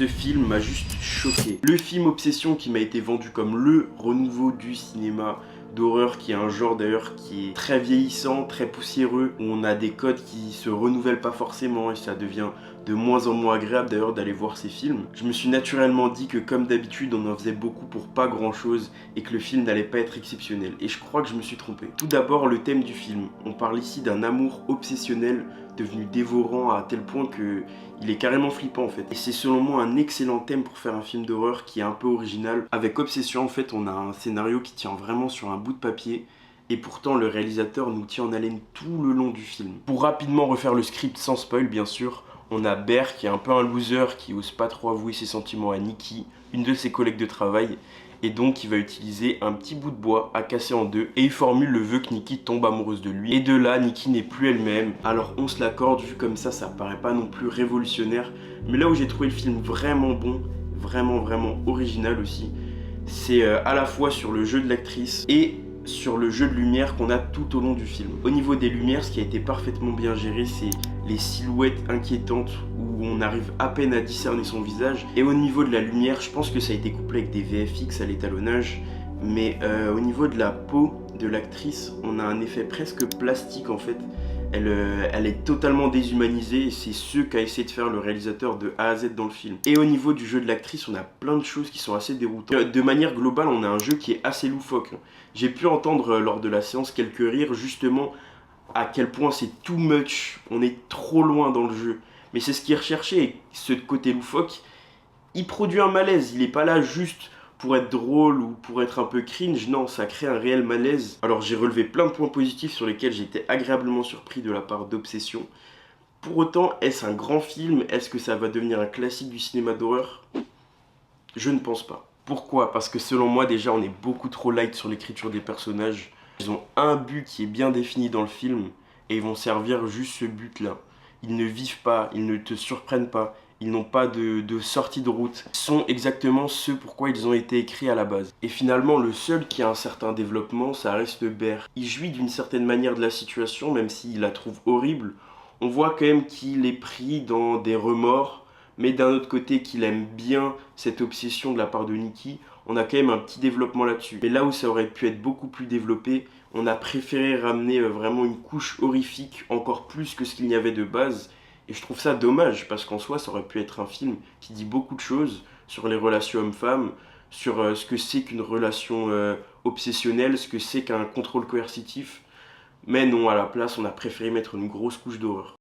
Ce film m'a juste choqué. Le film Obsession qui m'a été vendu comme le renouveau du cinéma d'horreur, qui est un genre d'ailleurs qui est très vieillissant, très poussiéreux, où on a des codes qui se renouvellent pas forcément et ça devient de moins en moins agréable d'ailleurs d'aller voir ces films. Je me suis naturellement dit que comme d'habitude on en faisait beaucoup pour pas grand chose et que le film n'allait pas être exceptionnel, et je crois que je me suis trompé. Tout d'abord le thème du film, on parle ici d'un amour obsessionnel devenu dévorant à tel point que il est carrément flippant en fait. Et c'est selon moi un excellent thème pour faire un film d'horreur qui est un peu original. Avec Obsession en fait on a un scénario qui tient vraiment sur un bout de papier et pourtant le réalisateur nous tient en haleine tout le long du film. Pour rapidement refaire le script sans spoil bien sûr, on a Bear qui est un peu un loser qui ose pas trop avouer ses sentiments à Nikki, une de ses collègues de travail, et donc il va utiliser un petit bout de bois à casser en deux et il formule le vœu que Nikki tombe amoureuse de lui. Et de là, Nikki n'est plus elle-même. Alors on se l'accorde, vu comme ça paraît pas non plus révolutionnaire. Mais là où j'ai trouvé le film vraiment bon, vraiment original aussi, c'est à la fois sur le jeu de l'actrice et sur le jeu de lumière qu'on a tout au long du film. Au niveau des lumières, ce qui a été parfaitement bien géré, c'est les silhouettes inquiétantes où on arrive à peine à discerner son visage. Et au niveau de la lumière, je pense que ça a été couplé avec des VFX à l'étalonnage, mais au niveau de la peau de l'actrice, on a un effet presque plastique en fait. Elle est totalement déshumanisée et c'est ce qu'a essayé de faire le réalisateur de A à Z dans le film. Et au niveau du jeu de l'actrice, on a plein de choses qui sont assez déroutantes. De manière globale, on a un jeu qui est assez loufoque. J'ai pu entendre lors de la séance quelques rires justement à quel point c'est too much, on est trop loin dans le jeu. Mais c'est ce qui est recherché et ce côté loufoque, il produit un malaise, il est pas là juste pour être drôle ou pour être un peu cringe, non, ça crée un réel malaise. Alors j'ai relevé plein de points positifs sur lesquels j'étais agréablement surpris de la part d'Obsession. Pour autant, est-ce un grand film? Est-ce que ça va devenir un classique du cinéma d'horreur? Je ne pense pas. Pourquoi? Parce que selon moi déjà on est beaucoup trop light sur l'écriture des personnages. Ils ont un but qui est bien défini dans le film et ils vont servir juste ce but là. Ils ne vivent pas, ils ne te surprennent pas. Ils n'ont pas de sortie de route. Ils sont exactement ceux pourquoi ils ont été écrits à la base. Et finalement, le seul qui a un certain développement, ça reste Bear. Il jouit d'une certaine manière de la situation, même s'il la trouve horrible. On voit quand même qu'il est pris dans des remords, mais d'un autre côté qu'il aime bien cette obsession de la part de Nikki. On a quand même un petit développement là-dessus. Mais là où ça aurait pu être beaucoup plus développé, on a préféré ramener vraiment une couche horrifique, encore plus que ce qu'il y avait de base. Et je trouve ça dommage, parce qu'en soi, ça aurait pu être un film qui dit beaucoup de choses sur les relations hommes-femmes, sur ce que c'est qu'une relation obsessionnelle, ce que c'est qu'un contrôle coercitif. Mais non, à la place, on a préféré mettre une grosse couche d'horreur.